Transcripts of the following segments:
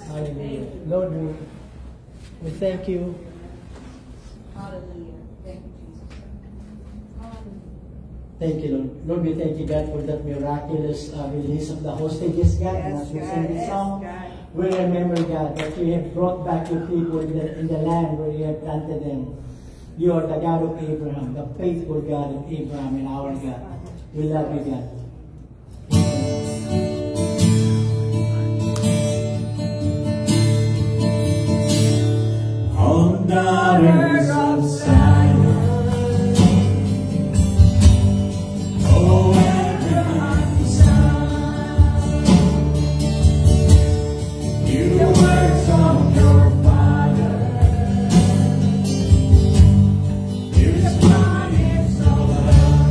Hallelujah. Lord, we thank you. Hallelujah. Thank you, Jesus. Hallelujah. Thank you, Lord. Lord, we thank you, God, for that miraculous release of the hostages, God. And as we sing this song, we remember, God, that you have brought back your people in the land where you have planted them. You are the God of Abraham, the faithful God of Abraham and our God. We love you, God. All daughters of Zion, oh Abraham's son, hear the words of your father, hear his promise of love.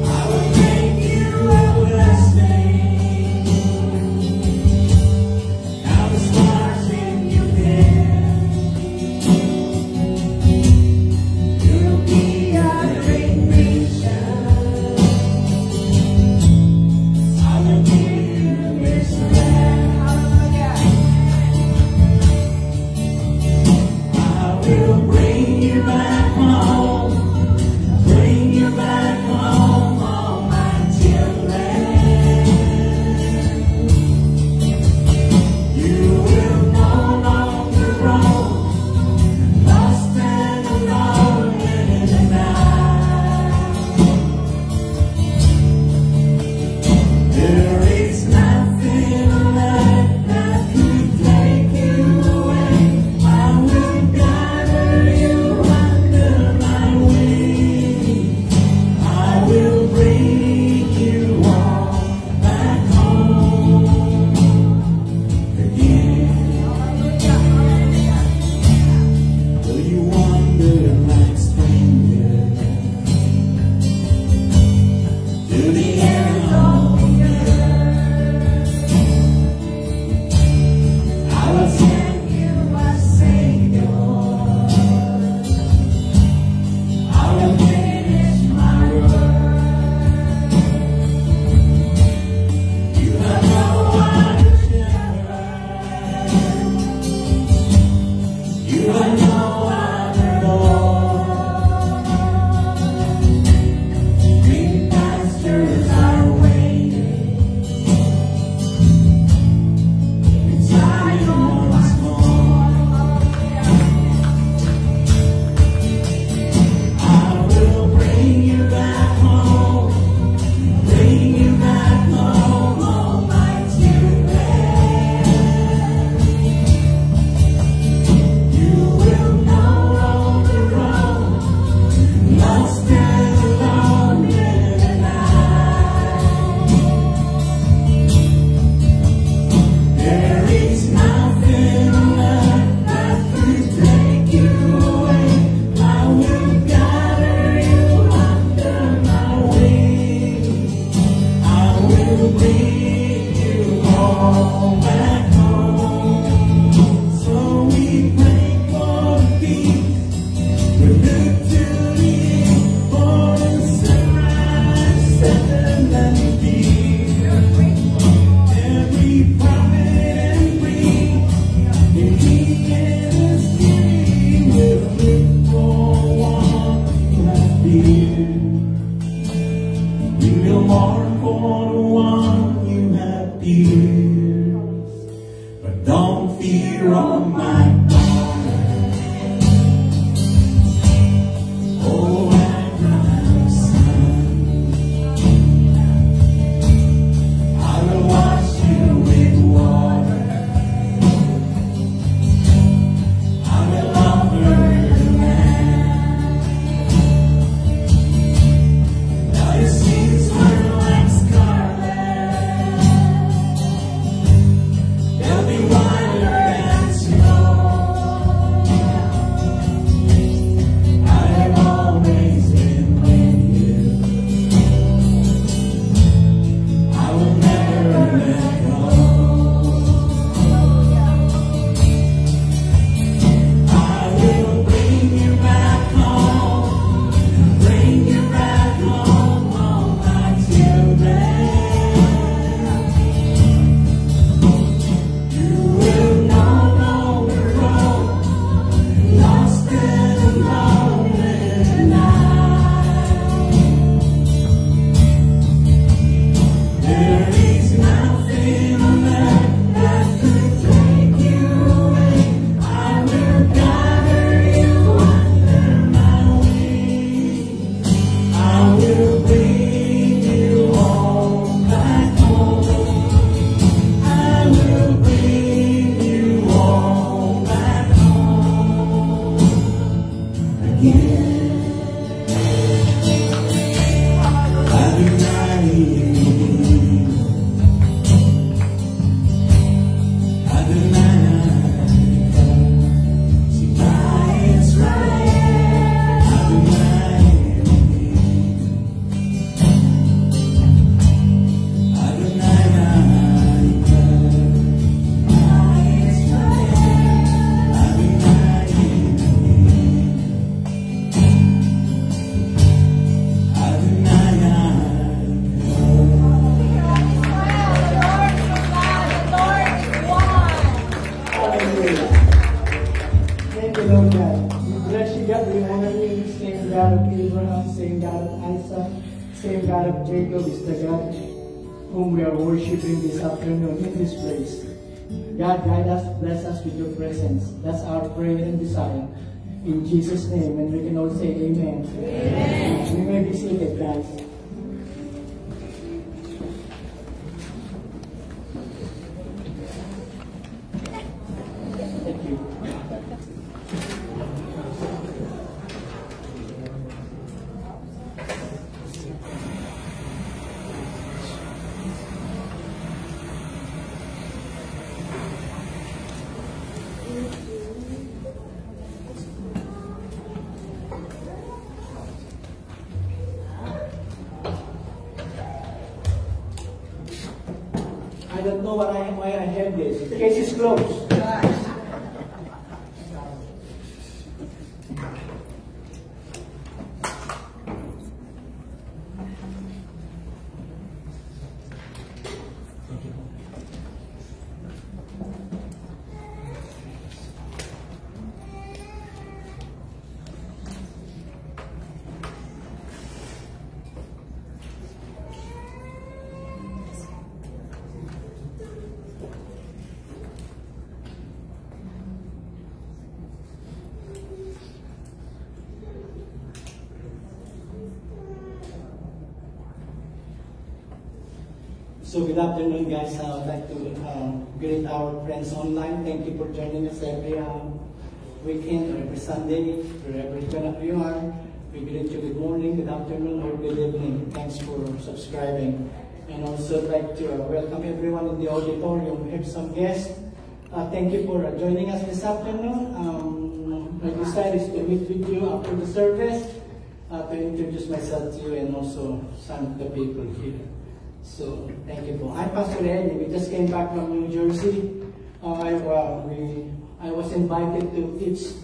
I will make you a blessing. Now the stars in your bed, you'll be a great nation. I will give you this land. I will bring you back home, bring you back home, all my children. You will no longer roam, lost and alone in the night. There is nothing left that could take you away. I will gather you under my wings. I will bring you all back home again. Will you wander like stranger to the end of the earth? I will send you a Savior. I will finish my work. You have no other shepherd. You have no other Lord. Green pastures are waiting in Zion once more. I will bring you back home, bring you back home, all my children. You will no longer roam, lost and alone in the night. There is nothing left that could take you away. I will gather you under my wings. I will bring you all back home. So we pray for peace. We look to the east for the sunrise, setting and peace. Every prophet and priest in the inner city will look for one who has fear. We will mourn for the one you have pierced. Abraham, same God of Isaac, same God of Jacob is the God whom we are worshiping this afternoon in this place. God, guide us, bless us with your presence. That's our prayer and desire. In Jesus' name, and we can all say amen. Amen. We may be seated, guys. Thank you. I don't know why I have this. The case is closed. So good afternoon, guys. I would like to greet our friends online. Thank you for joining us every weekend or every Sunday, wherever you are. We greet you good morning, good afternoon, or good evening. Thanks for subscribing. And also I'd like to welcome everyone in the auditorium. We have some guests. Thank you for joining us this afternoon. My desire is to meet with you after the service, to introduce myself to you and also some of the people here. So, thank you po. I'm Pastor Eddie. We just came back from New Jersey. I was invited to teach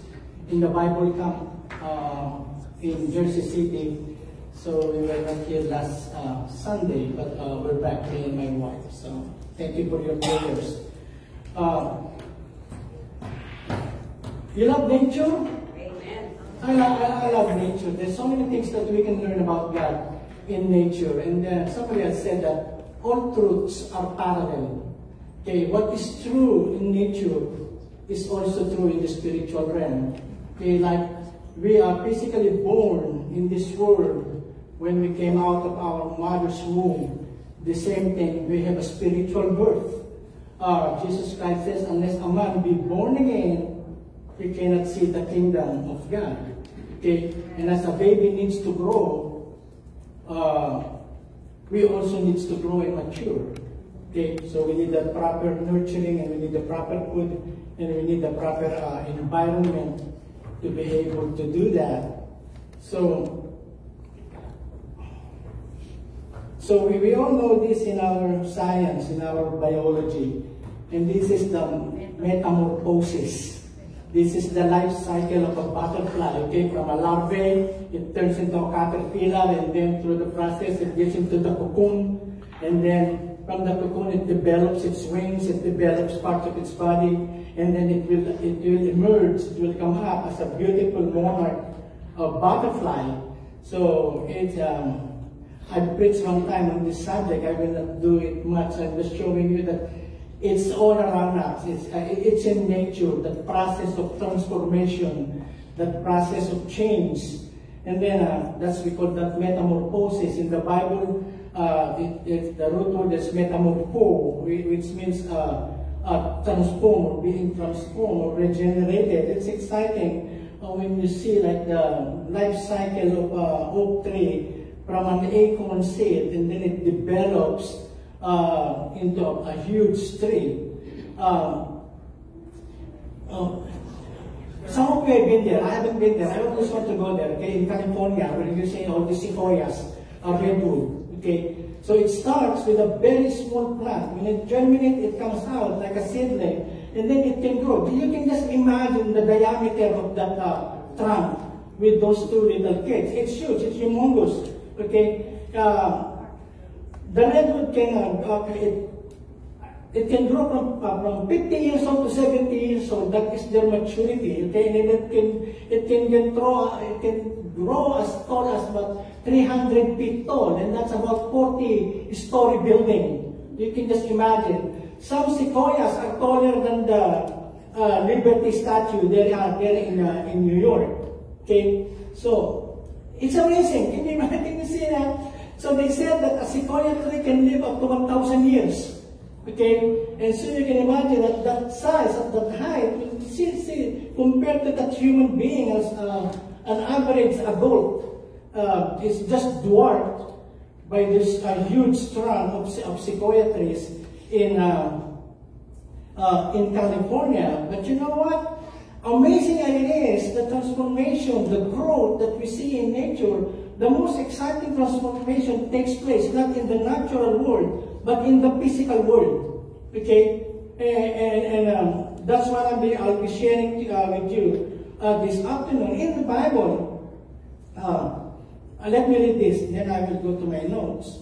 in the Bible camp in Jersey City. So, we were not here last Sunday, but we're back, me and my wife. So, thank you for your prayers. You love nature? Amen. I love nature. There's so many things that we can learn about God in nature, and somebody has said that all truths are parallel. Okay, what is true in nature is also true in the spiritual realm. Okay, like we are physically born in this world when we came out of our mother's womb. The same thing, we have a spiritual birth. Jesus Christ says, unless a man be born again, he cannot see the kingdom of God. Okay, and as a baby needs to grow, we also need to grow and mature. Okay, so we need the proper nurturing, and we need the proper food, and we need the proper environment to be able to do that. So we all know this in our science, in our biology, and this is the metamorphosis. This is the life cycle of a butterfly. Okay, from a larvae, it turns into a caterpillar, and then through the process, it gets into the cocoon, and then from the cocoon, it develops its wings, it develops parts of its body, and then it will emerge, it will come up as a beautiful monarch, a butterfly. So it's, I preached one time on this subject. I will not do it much. I'm just showing you that it's all around us. It's in nature, the process of transformation, that process of change. And then that's we call that metamorphosis. In the Bible, the root word is metamorpho, which means transform, being transformed or regenerated. It's exciting when you see like the life cycle of oak tree from an acorn seed, and then it develops into a huge tree. Some of you have been there. I haven't been there. I always want to go there. Okay, in California, where you see all the sequoias, redwood. Okay, so it starts with a very small plant. When it germinates, it comes out like a seedling, and then it can grow. You can just imagine the diameter of that trunk with those two little kids. It's huge. It's humongous. Okay. The redwood can it can grow from 50 years old to 70 years old. That is their maturity. Okay, and it can grow as tall as about 300 feet tall, and that's about 40-story building. You can just imagine. Some sequoias are taller than the Liberty statue there in New York. Okay, so it's amazing. Can you imagine? Can you see that? So they said that a sequoia tree can live up to 1,000 years. Okay, and so you can imagine that that size, at that height, see, compared to that human being as an average adult, is just dwarfed by this huge strand of sequoia trees in California. But you know what? Amazing it is, the transformation, the growth that we see in nature. The most exciting transformation takes place not in the natural world, but in the physical world. Okay, and that's what I'll be sharing with you this afternoon in the Bible. Let me read this, then I will go to my notes.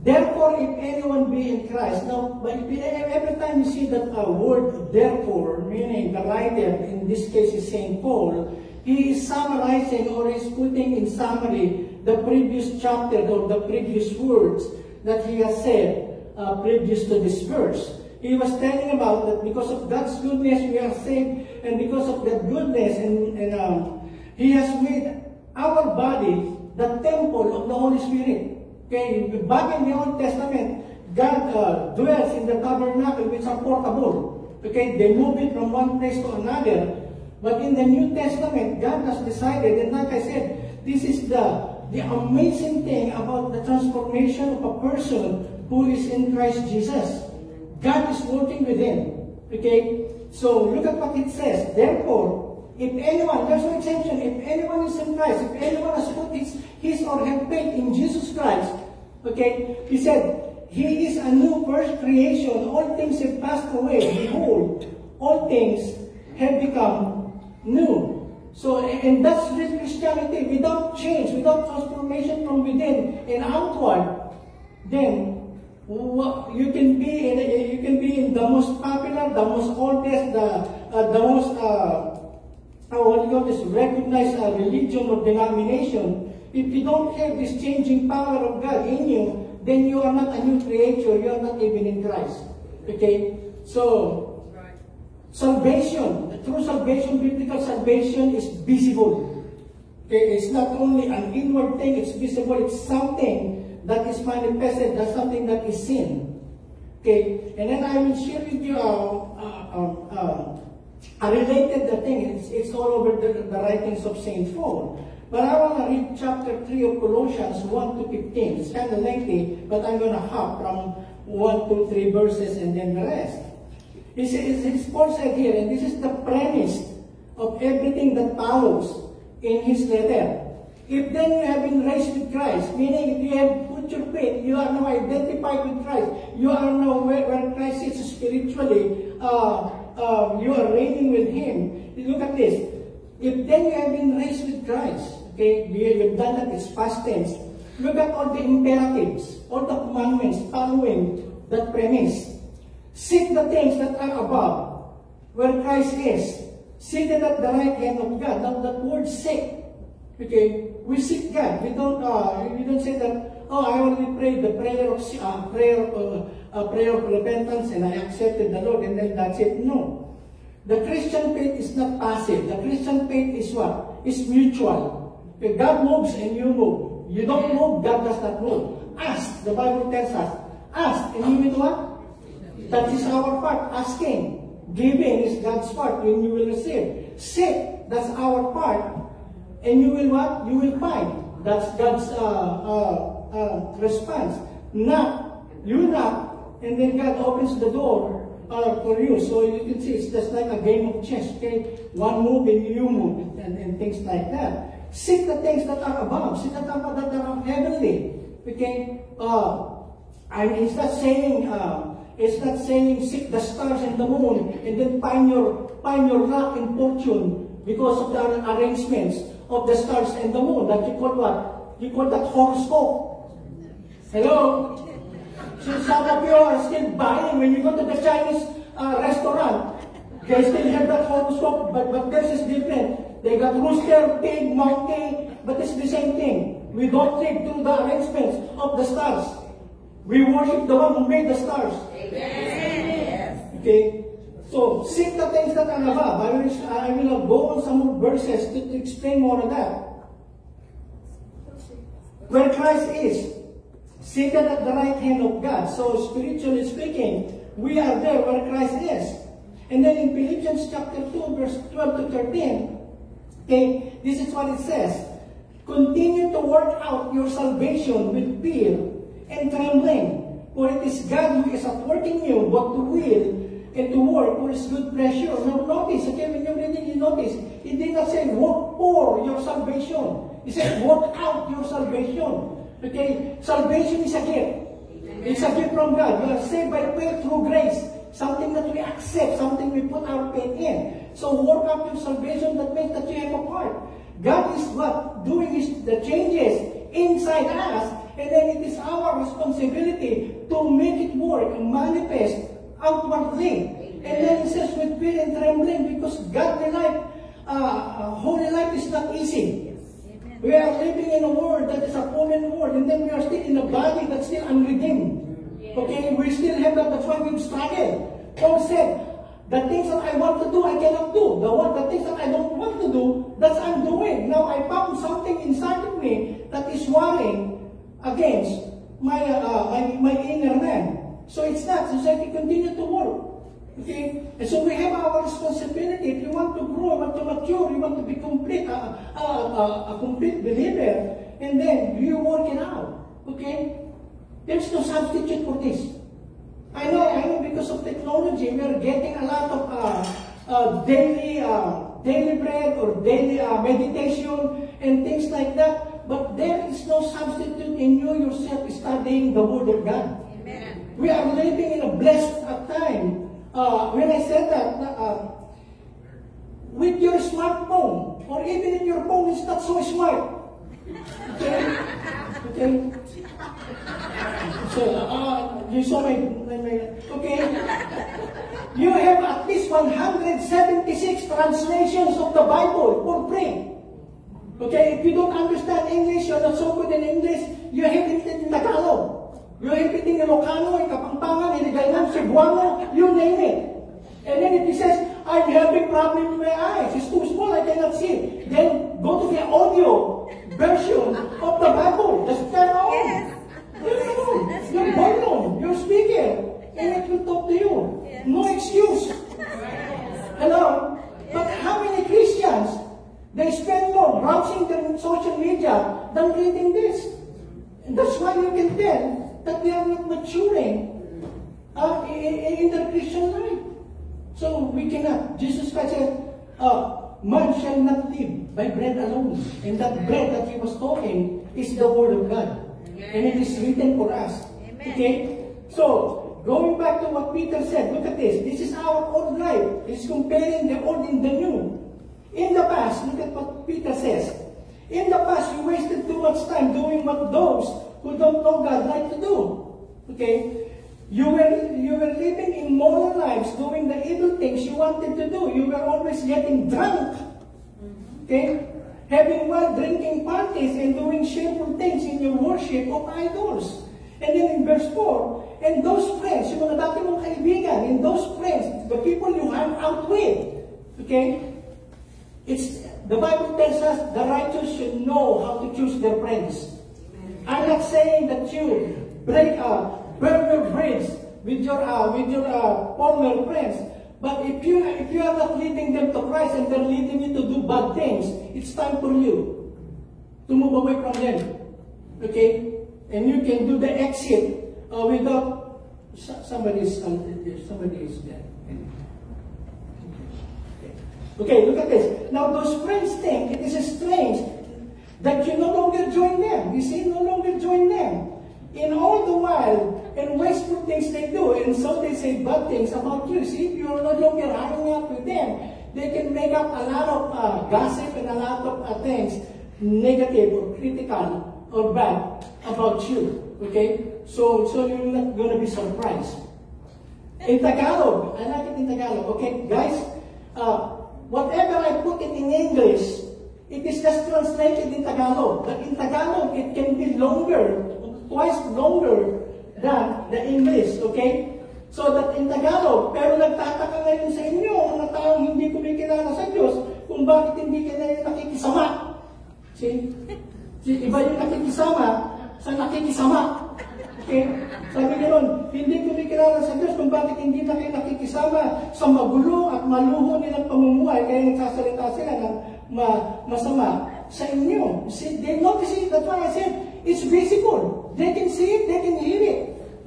Therefore, if anyone be in Christ. Now, but every time you see that word therefore, meaning the writer, in this case is St. Paul, he is summarizing or is putting in summary the previous chapter or the previous words that he has said previous to this verse. He was telling about that because of God's goodness we are saved, and because of that goodness, and he has made our body the temple of the Holy Spirit. Okay, back in the Old Testament, God dwells in the tabernacle, which are portable. Okay, they move it from one place to another. But in the New Testament, God has decided, and like I said, this is the amazing thing about the transformation of a person who is in Christ Jesus. God is working within. Okay, so look at what it says. Therefore, if anyone, there's no exemption, if anyone is in Christ, if anyone has put his or her faith in Jesus Christ, okay, he said, he is a new first creation. All things have passed away. Behold, all things have become new. So, and that's real Christianity. Without change, without transformation from within and outward, then you can be in the most popular, the most oldest, the most what you call this recognized religion or denomination. If you don't have this changing power of God in you, then you are not a new creature. You are not even in Christ. Okay, so salvation, the true salvation, biblical salvation is visible. Okay, it's not only an inward thing, it's visible, it's something that is manifested, that's something that is seen. Okay, and then I will share with you a related thing. It's all over the writings of St. Paul. But I want to read chapter 3 of Colossians 1 to 15. It's kind of lengthy, but I'm going to hop from 1 to 3 verses and then the rest. It's Paul said here, and this is the premise of everything that follows in his letter. If then you have been raised with Christ, meaning if you have put your faith, you are now identified with Christ, you are now where Christ is spiritually, you are reigning with Him. Look at this. If then you have been raised with Christ, okay, you've done that, it's past tense. Look at all the imperatives, all the commandments following that premise. Seek the things that are above, where Christ is, seated at the right hand of God. Now that word seek, okay, we seek God. We don't say that, oh, I only prayed the prayer of repentance and I accepted the Lord and then that's it. No. The Christian faith is not passive. The Christian faith is what? It's mutual. Okay, God moves and you move. You don't move, God does not move. Ask, the Bible tells us. Ask, and you will what? That is our part, asking. Giving is God's part, and you will receive. Seek, that's our part, and you will what? You will find. That's God's response. Knock, you knock, and then God opens the door for you. So you can see it's just like a game of chess, okay? One move and you move, and things like that. Seek the things that are above, seek the things that are heavenly, okay? And it's not saying seek the stars and the moon and then find your luck and fortune because of the arrangements of the stars and the moon. That you call what? You call that horoscope. Hello? So some of you are still buying when you go to the Chinese restaurant. They still have that horoscope, but this is different. They got rooster, pig, monkey, but it's the same thing. We don't live through the arrangements of the stars. We worship the one who made the stars. Amen. Okay? So, seek the things that are above. I will go on some more verses to explain more of that. Where Christ is, seated at the right hand of God. So, spiritually speaking, we are there where Christ is. And then in Philippians chapter 2, verse 12 to 13, okay, this is what it says. Continue to work out your salvation with fear and trembling, for it is God who is at work in you, both to will and to work for His good pleasure. Now notice, okay, when you're reading, you notice, He did not say work for your salvation. He said work out your salvation. Okay, salvation is a gift. It's a gift from God. You are saved by faith through grace. Something that we accept, something we put our faith in. So work out your salvation that makes that you have a part. God is what? Doing is the changes inside us, and then it is our responsibility to make it work and manifest outwardly. And then it says with fear and trembling, because godly life, holy life is not easy. We are living in a world that is a fallen world, and then we are still in a body that's still unredeemed. Okay, we still have that, that's why we've struggled. Paul said, the things that I want to do, I cannot do. The things that I don't want to do, that's I'm doing. Now I found something inside of me that is warring against my inner man. So it's not. So I can continue to work. Okay? And so we have our responsibility. If you want to grow, you want to mature, you want to be complete, a complete believer, and then you work it out. Okay? There's no substitute for this. I know because of technology, we are getting a lot of daily bread or daily meditation and things like that. But there is no substitute in you yourself studying the Word of God. Amen. We are living in a blessed time. When I said that, with your smartphone, or even if your phone is not so smart, okay? Okay? So, you saw my okay? You have at least 176 translations of the Bible for free. Okay? If you don't understand English, you're not so good in English, you have it in Tagalog. You have it in Ilocano, in Kapampangan, in Higayon, Cebuano, you name it. And then if he says, I'm having problem with my eyes, it's too small, I cannot see. Then go to the audio version of the Bible. Just turn on. Yes. Your volume, your speaker, and it will talk to you. Yes. No excuse. Hello? But how many Christians, they spend more browsing their social media than reading this? And that's why you can tell that they are not maturing in their Christian life. So we cannot. Jesus Christ said, man shall not live by bread alone. And that bread that he was talking is the Word of God. And it is written for us. Amen. Okay? So, going back to what Peter said, look at this. This is our old life. He's comparing the old and the new. In the past, look at what Peter says. In the past, you wasted too much time doing what those who don't know God like to do. Okay? You were living immoral lives, doing the evil things you wanted to do. You were always getting drunk. Okay? Having drinking parties and doing shameful things in your worship of idols. And then in verse 4, and those friends, yung mga dati mong kaibigan, and those friends, the people you hang out with, okay? The Bible tells us the righteous should know how to choose their friends. I'm not saying that you burn your bridge with your former friends. But if you are not leading them to Christ and they're leading you to do bad things, it's time for you to move away from them. Okay? And you can do the exit without somebody is there. Okay, look at this. Now those friends think it is strange that you no longer join them. You see, no longer join them. In all the while, and wasteful things they do, and so they say bad things about you. See, if you're no longer hanging out with them, they can make up a lot of gossip and a lot of things, negative or critical or bad about you. Okay? So you're not going to be surprised. In Tagalog, I like it in Tagalog. Okay, guys, whatever I put it in English, it is just translated in Tagalog. But in Tagalog, it can be longer, twice longer than the English, okay? So that in Tagalog, pero nagtataka ngayon sa inyo, mga taong hindi kumikilala sa Diyos, kung bakit hindi kayo nakikisama. See? Iba yung nakikisama sa nakikisama. Okay? Sabi ganoon, hindi kumikilala sa Diyos kung bakit hindi na kayo nakikisama sa magulo at maluho nilang pamumuhay, kaya nagsasalita sila ng masama sa inyo. See, they notice it, that's why I said, it's visible. They can see it, they can hear it.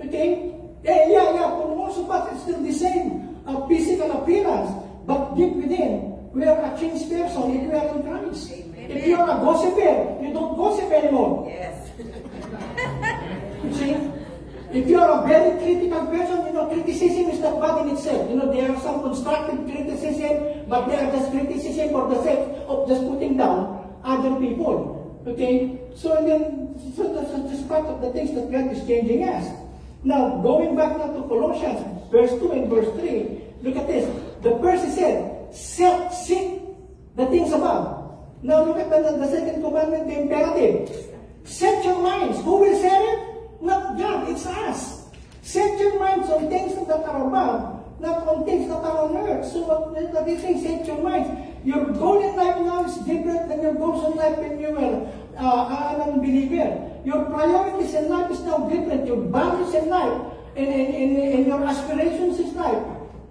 Okay? Yeah, for most of us, it's still the same physical appearance, but deep within, we are a changed person if we are in Christ. If you are a gossiper, you don't gossip anymore. Yes. You see? If you are a very critical person, criticism is not bad in itself. There are some constructive criticism, but they are just criticism for the sake of just putting down other people. Okay? So that's just part of the things that God is changing us. Now, going back now to Colossians, verse 2 and verse 3, look at this. The verse said, seek the things above. Now look at the second commandment, the imperative. Set your minds. Who will set it? Not God, it's us. Set your minds on things that are above, not on things that are on earth. So what is saying? Set your minds. Your goal in life now is different than your goals in life when you were an unbeliever. Your priorities in life is now different. Your values in life and your aspirations in life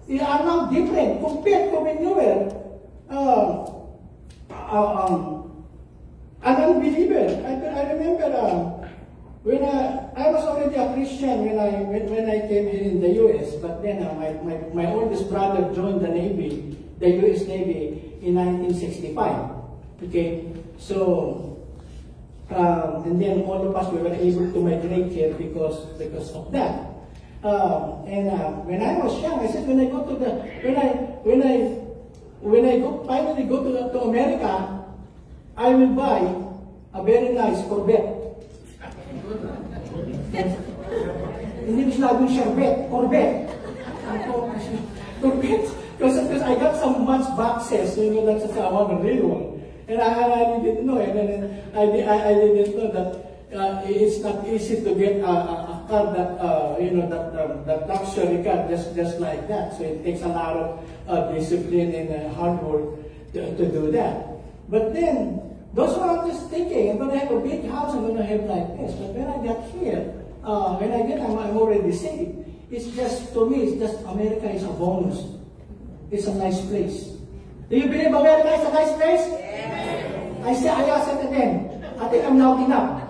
are now different compared to when you were an unbeliever. I remember when I was already a Christian when I came here in the U.S. But then my oldest brother joined the Navy, the U.S. Navy, in 1965. Okay, so and then all of us we were able to migrate here because of that. When I was young, I said when I finally go to America, I will buy a very nice Corvette. Hindi ko sinabing Corvette. Corvette. Because I got some boxes, that's I want a real one. And I didn't know, and then I didn't know that it's not easy to get a car that that luxury car just like that. So it takes a lot of discipline and hard work to do that. But then those were all just thinking, I'm going to have a big house, I'm going to have like this. But when I got here, I'm already saved. It's just, to me, it's just America is a bonus. It's a nice place. Do you believe America is a nice place? I said it again. I think I'm loud enough.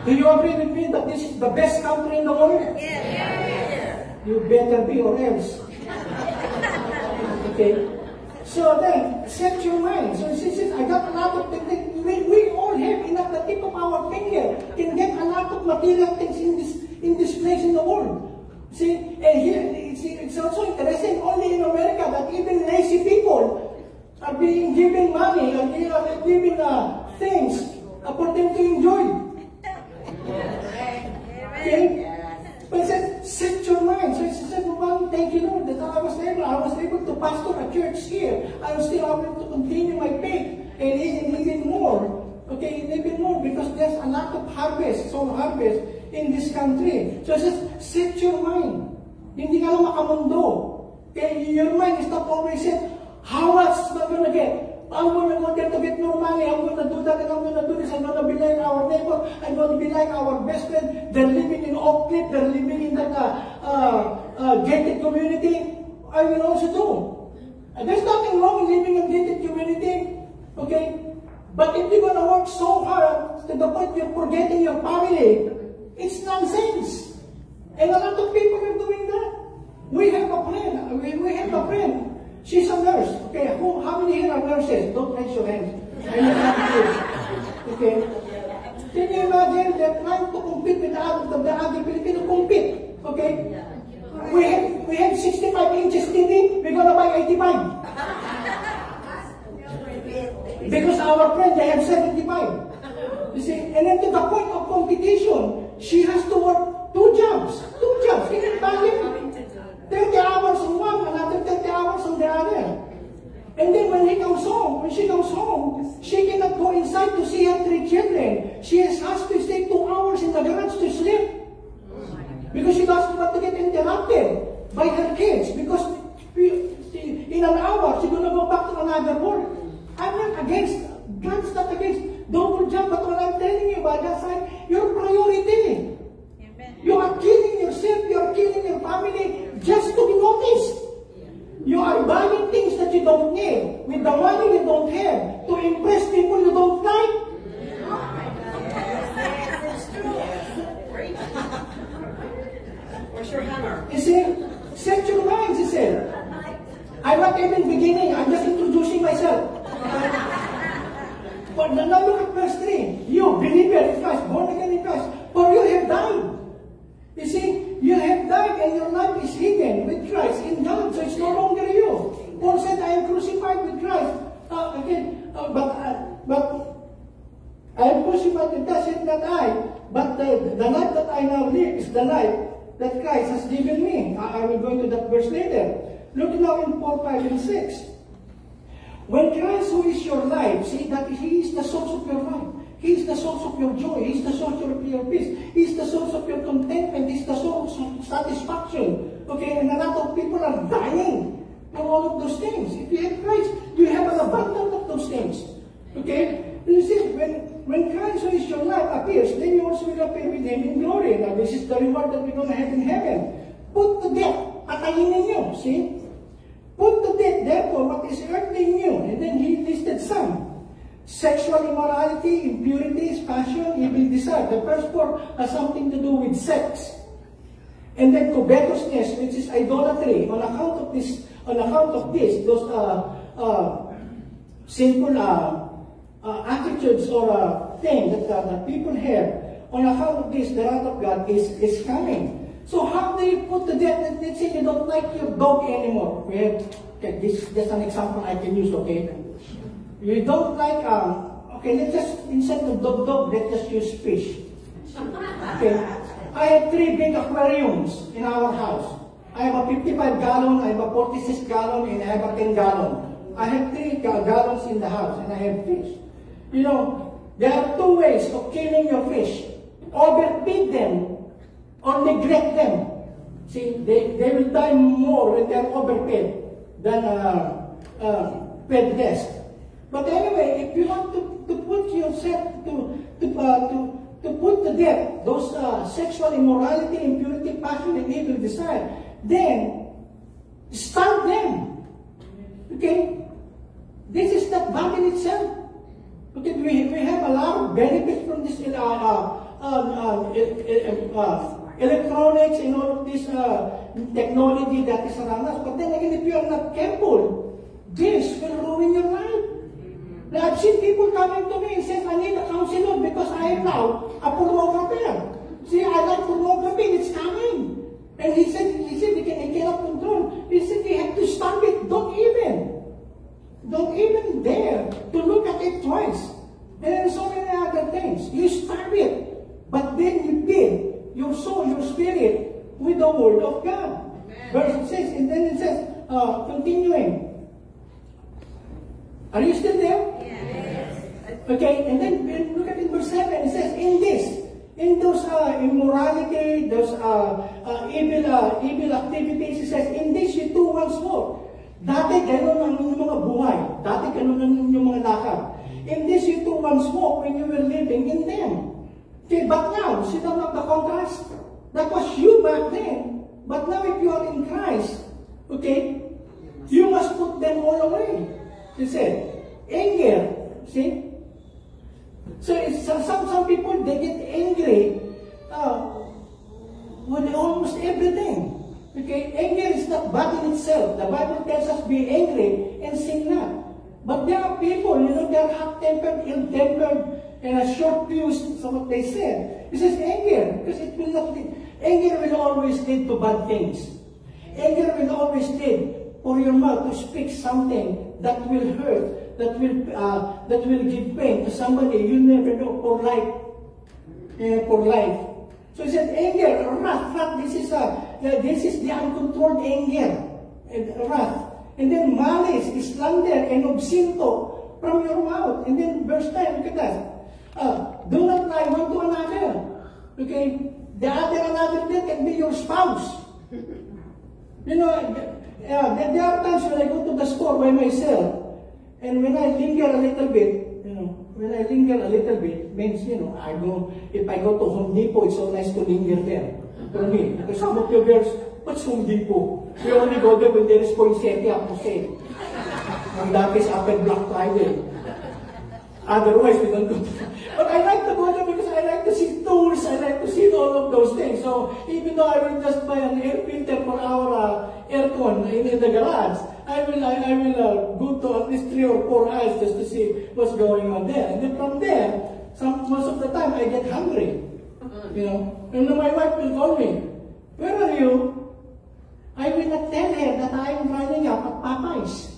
Do you agree with me that this is the best country in the world? Yes. You better be or else. Okay. So then, set your mind. So since I got a lot of things, we all have enough, the tip of our finger can get a lot of material things in this place in the world. See, and here, it's also interesting, only in America, that even lazy people are being given money, and they are given things for them to enjoy. Okay? But it said, set your mind. So it said, well, thank you, Lord, that I was able to pastor a church here. I was still able to continue my faith, and even more. Okay, even more, because there's a lot of soul harvest in this country. So it says, set your mind. Hindi ka lang makamundo. Okay, your mind is not always set. How much am I going to get? I'm going to go there to get more money. I'm going to do that and I'm going to do this. I'm going to be like our neighbor. I'm going to be like our best friend. They're living in Oak Cliff. They're living in that gated community. I will also do. There's nothing wrong in living in gated community. Okay? But if you're going to work so hard to the point you're forgetting your family, it's nonsense. And a lot of people are doing that. We have a friend. We have a friend. She's a nurse. Okay, how many here are nurses? Don't raise your hands. Okay. Can you imagine they're trying to compete with the other Filipino compete? Okay. We have 65 inches TV. We're gonna buy 85. Because our friends, they have 75. You see, and then to the point of competition, she has to work two jobs. Can you imagine? 30 hours on one, another 30 hours on the other. she comes home, she cannot go inside to see her 3 children. She has to stay 2 hours in the garage to sleep. Because she doesn't want to get interrupted by her kids. Because in an hour, she's going to go back to another work. I'm not against, God's not against double job, but what I'm telling you about that side, your priority. You are killing yourself, you are killing your family just to be noticed. You are buying things that you don't need with the money you don't have to impress people you don't like. Where's your hammer? You see, set your minds, he said. I'm not even beginning, I'm just introducing myself. But now look at verse 3. You, believer in Christ, born again in Christ, for you have died. You see, you have died and your life is hidden with Christ in God, so it's no longer you. Paul said, I am crucified with Christ. But I am crucified with Christ, yet not I. But the life that I now live is the life that Christ has given me. I will go into that verse later. Look now in 4, 5, and 6. When Christ, who is your life, see that He is the source of your life. He is the source of your joy. He is the source of your peace. He is the source of your contentment. He is the source of satisfaction. Okay, and a lot of people are dying for all of those things. If you have Christ, you have an abundance of those things. Okay? You see, when Christ, who is your life, appears, then you also will appear with Him in glory. Now, this is the reward that we're going to have in heaven. Put to death, patayin ninyo. See? Put to death, therefore, what is earthly in you. And then He listed some. Sexual immorality, impurities, passion, evil desire. The first 4 has something to do with sex. And then covetousness, which is idolatry. On account of this, those sinful attitudes or things that people have, on account of this, the wrath of God is coming. So how do you put to death? Let's say you don't like your dog anymore. We have, okay, this is just an example I can use, okay? You don't like, okay, let's just, instead of dog, let's just use fish. Okay. I have 3 big aquariums in our house. I have a 55-gallon, I have a 46-gallon, and I have a 10-gallon. I have 3 gallons in the house, and I have fish. You know, there are 2 ways of killing your fish. Overfeed them or neglect them. See, they will die more when they are overfed than fed less. But anyway, if you want to put yourself to put to death those sexual immorality, impurity, passion, and evil desire, then starve them. Okay, this is not bad in itself. Okay, we have a lot of benefits from this electronics and all of this technology that is around us. But then again, if you are not careful, this will ruin your life. Now, I've seen people coming to me and saying, I need a counselor because I am now a pornographer. See, I like pornography, it's coming. And he said he cannot control. He said, you have to stop it. Don't even dare to look at it twice. And so many other things. You stop it. But then you feed your soul, your spirit with the word of God. Verse 6, and then it says, continuing. Are you still there? Yes. Okay, and then look at it, verse 7. It says, in those immorality, those evil activities, it says, in this you too once more. Dati ganun ang inyong mga buhay. Dati ganun ang inyong mga lakad. In this you too once more when you were living in them. Okay, but now, see now the contrast? That was you back then. But now if you are in Christ, okay, you must put them all away. He said, anger, see? So some people, they get angry with almost everything. Okay, anger is not bad in itself. The Bible tells us be angry and sin not. But there are people, you know, they are hot-tempered, ill-tempered, and a short-fused, so what they said. It says anger, because it will not lead. Anger will always lead to bad things. Anger will always lead for your mouth to speak something that will hurt, that will give pain to somebody you never know for life. So he said anger, wrath. This is the uncontrolled anger, and wrath. And then malice, slander, and obscene talk, from your mouth. And then verse 10, look at that. Do not lie one to another. Okay? The other another there can be your spouse. You know, there are times when I go to the store by myself, and when I linger a little bit, means, if I go to Home Depot, it's so nice to linger there. For me, because some of you girls, what's Home Depot? We only go there when there is poinsettia for sale. And that is after Black Friday. Otherwise, we don't go to. But I like to go there because I like to see tours, I like to see all of those things. So even though I will just buy an air filter for our aircon in the garage, I will go to at least 3 or 4 aisles just to see what's going on there. And then from there, most of the time I get hungry. And my wife will call me, "Where are you?" I will not tell her that I am running up at Popeyes.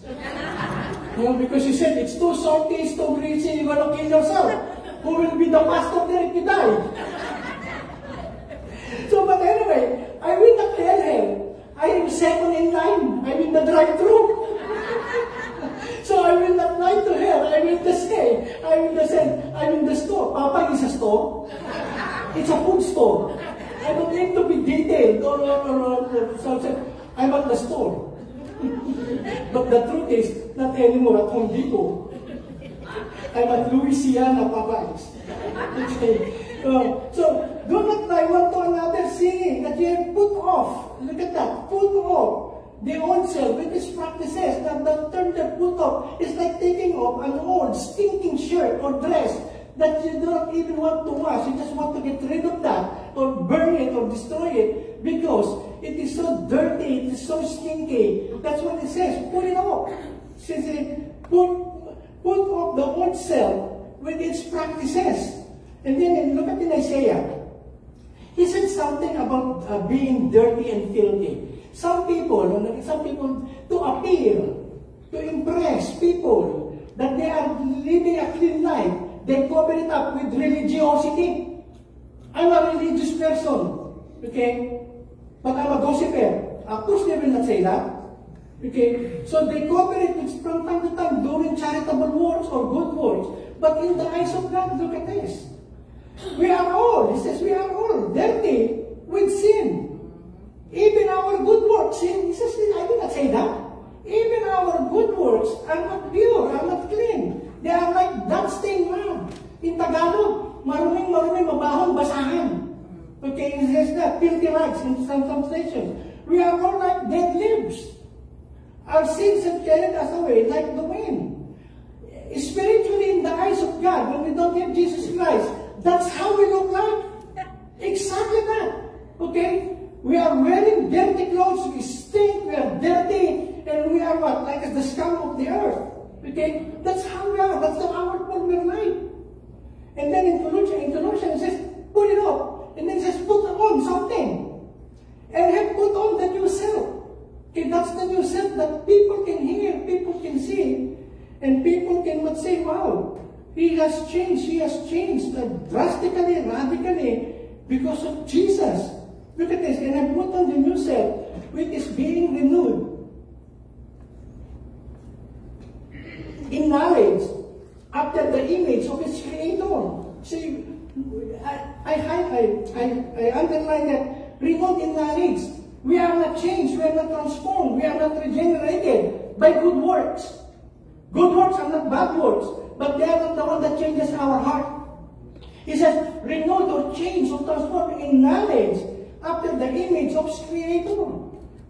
Because she said, it's too salty, it's too greasy, you're going to kill yourself. Who will be the pastor there if you die? So, but anyway, I will not tell her. I am second in line. I'm in the drive-thru. So I will not lie to her. I will just say, I'm in the store. Popeye is a store. It's a food store. I don't need to be detailed. So I said, I'm at the store. But the truth is, not anymore at Home Depot. I'm at Louisiana Popeyes. Okay. So, do not lie one to another, singing that you have put off. Look at that, put off the old self with its practices. That the term that put off is like taking off an old stinking shirt or dress that you don't even want to wash. You just want to get rid of that, or burn it, or destroy it, because it is so dirty, it is so stinky. That's what it says, put it off. It says, put off the old self with its practices. And then look at in Isaiah. He said something about being dirty and filthy. Some people, to appear, to impress people that they are living a clean life, they cover it up with religiosity. I'm a religious person, okay? But I'm a gossiper. Of course they will not say that. Okay? So they cover it with, from time to time, doing charitable works or good works. But in the eyes of God, look at this. We are all, he says, we are all dirty with sin. Even our good works, he says, I did not say that. Even our good works are not pure, are not clean. They are like blood-stained mud. In Tagalog, maruming, mabahong, basahan. Okay, it says that, filthy rags in some translations. We are all like dead leaves. Our sins have carried us away like the wind. Spiritually, in the eyes of God, when we don't have Jesus Christ, that's how we look like. Exactly that. Okay? We are wearing dirty clothes, we stink, we are dirty, and we are what? Like the scum of the earth. Okay? That's how we are. That's our former life. And then in Colossians it says, put it off. And then it says, put on something. And have put on the new self. Okay, that's the new self that people can hear, people can see, and people can say, wow, he has changed drastically, radically, because of Jesus. Look at this, and I put on the new self, which is being renewed in knowledge, after the image of its creator. See, I underline that, renewed in knowledge. We are not changed, we are not transformed, we are not regenerated by good works. Good works are not bad works, but they are not the one that changes our heart. He says, renewed or changed or transformed in knowledge after the image of its creator.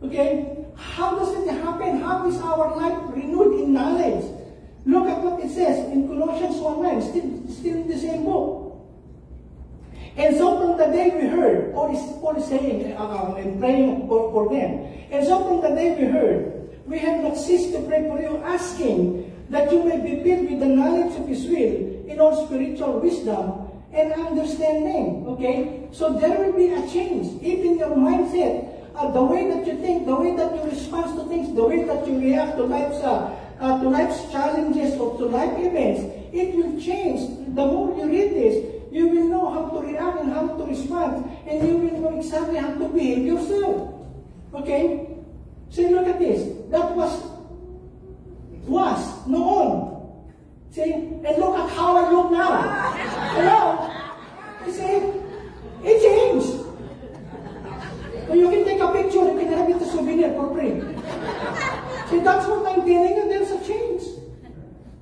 Okay? How does it happen? How is our life renewed in knowledge? Look at what it says in Colossians 1:9, still in the same book. And so from the day we heard, Paul is saying and praying for them. And so from the day we heard, we have not ceased to pray for you, asking that you may be filled with the knowledge of His will in all spiritual wisdom and understanding. Okay? So there will be a change. Even your mindset, the way that you think, the way that you respond to things, the way that you react to life's challenges or to life events, it will change. The more you read this, you will know how to react and how to respond, and you will know exactly how to behave yourself. Okay? So look at this. That was noon. picture, you can have it as a souvenir for free. See, that's what I'm telling you, there's a change.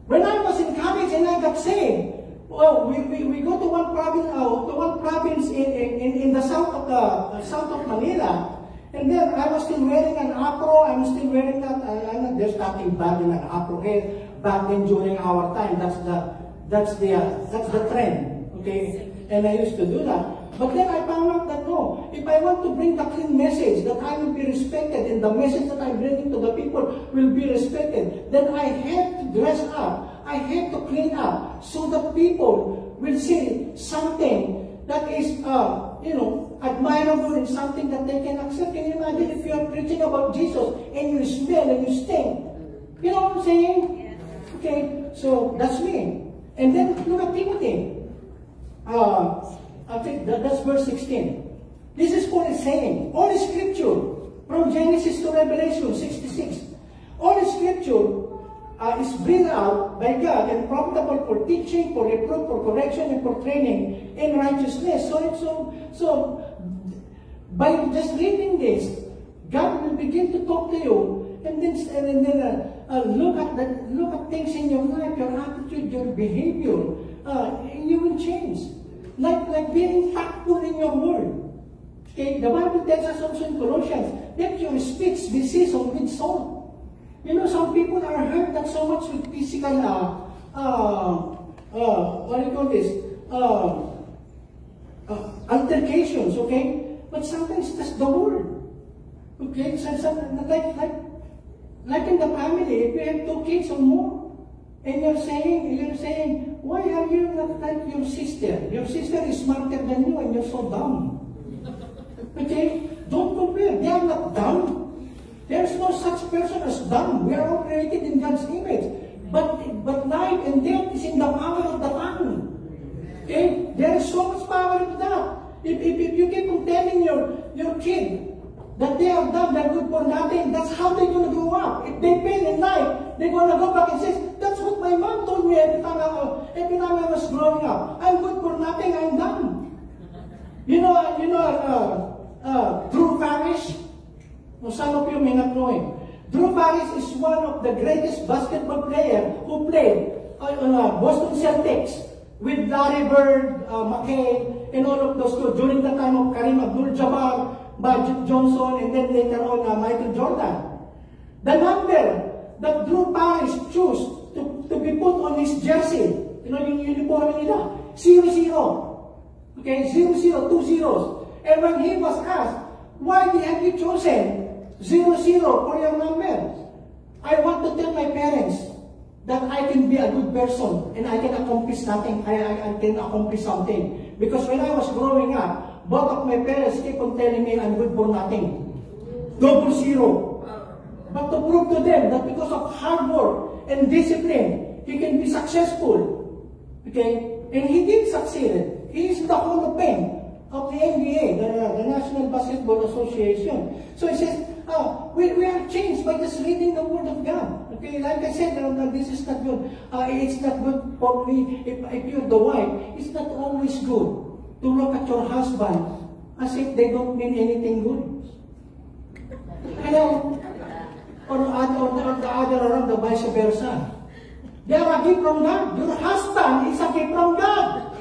When I was in college and I got saved, well, we go to one province in the south of Manila, and then I was still wearing an afro. I'm still wearing that. There's nothing bad in an afro hair back then during our time. That's the trend. Okay, and I used to do that. But then I found out that no, if I want to bring the clean message that I will be respected and the message that I'm bringing to the people will be respected, then I have to dress up. I have to clean up so that people will see something that is, admirable and something that they can accept. Can you imagine if you are preaching about Jesus and you smell and you stink? You know what I'm saying? Okay, so that's me. And then look at Timothy. I think that's verse 16. This is Paul is saying, all scripture, from Genesis to Revelation 66, all scripture is breathed out by God and profitable for teaching, for reproof, for correction, and for training in righteousness. So by just reading this, God will begin to talk to you, and then look at things in your life, your attitude, your behavior. You will change. Like being tactful in your word. Okay, the Bible tells us also in Colossians, let your speech be seasoned with salt. You know, some people are hurt not so much with physical, what do you call this? Altercations, okay? But sometimes it's just the word. Okay, so like in the family, if you have 2 kids or more, and you're saying, why are you not like your sister? Your sister is smarter than you and you're so dumb. Okay? Don't compare. They are not dumb. There's no such person as dumb. We are all created in God's image. But life and death is in the power of the tongue. Okay? There is so much power in that. If you keep on telling your kid that they are dumb, they're good for nothing, that's how they're going to grow up. If they fail in life, they're going to go back and say, that's what my mom told me every time I was growing up. I'm good for nothing, I'm dumb. You know, Drew Parrish? Well, some of you may not know him. Drew Parrish is one of the greatest basketball players who played on Boston Celtics with Larry Bird, McKay, and all of those two during the time of Kareem Abdul-Jabbar, Magic Johnson, and then later on Michael Jordan. The number that Drew Parrish chose to be put on his jersey, you know, yung uniform nila, 00. Okay, 00, 2 zeros. And when he was asked, why have you chosen 00 for your number? I want to tell my parents that I can be a good person and I can accomplish nothing. I can accomplish something. Because when I was growing up, both of my parents keep on telling me I'm good for nothing. 00. But to prove to them that because of hard work and discipline, he can be successful. Okay? And he did succeed. He is in the Hall of Fame of the NBA, the National Basketball Association. So he says, we are changed by just reading the Word of God. Okay, like I said, this is not good. It's not good for me. If you're the wife, it's not always good to look at your husband as if they don't mean anything good. You know, or the other around, the vice versa. They are a gift from God. Your husband is a gift from God.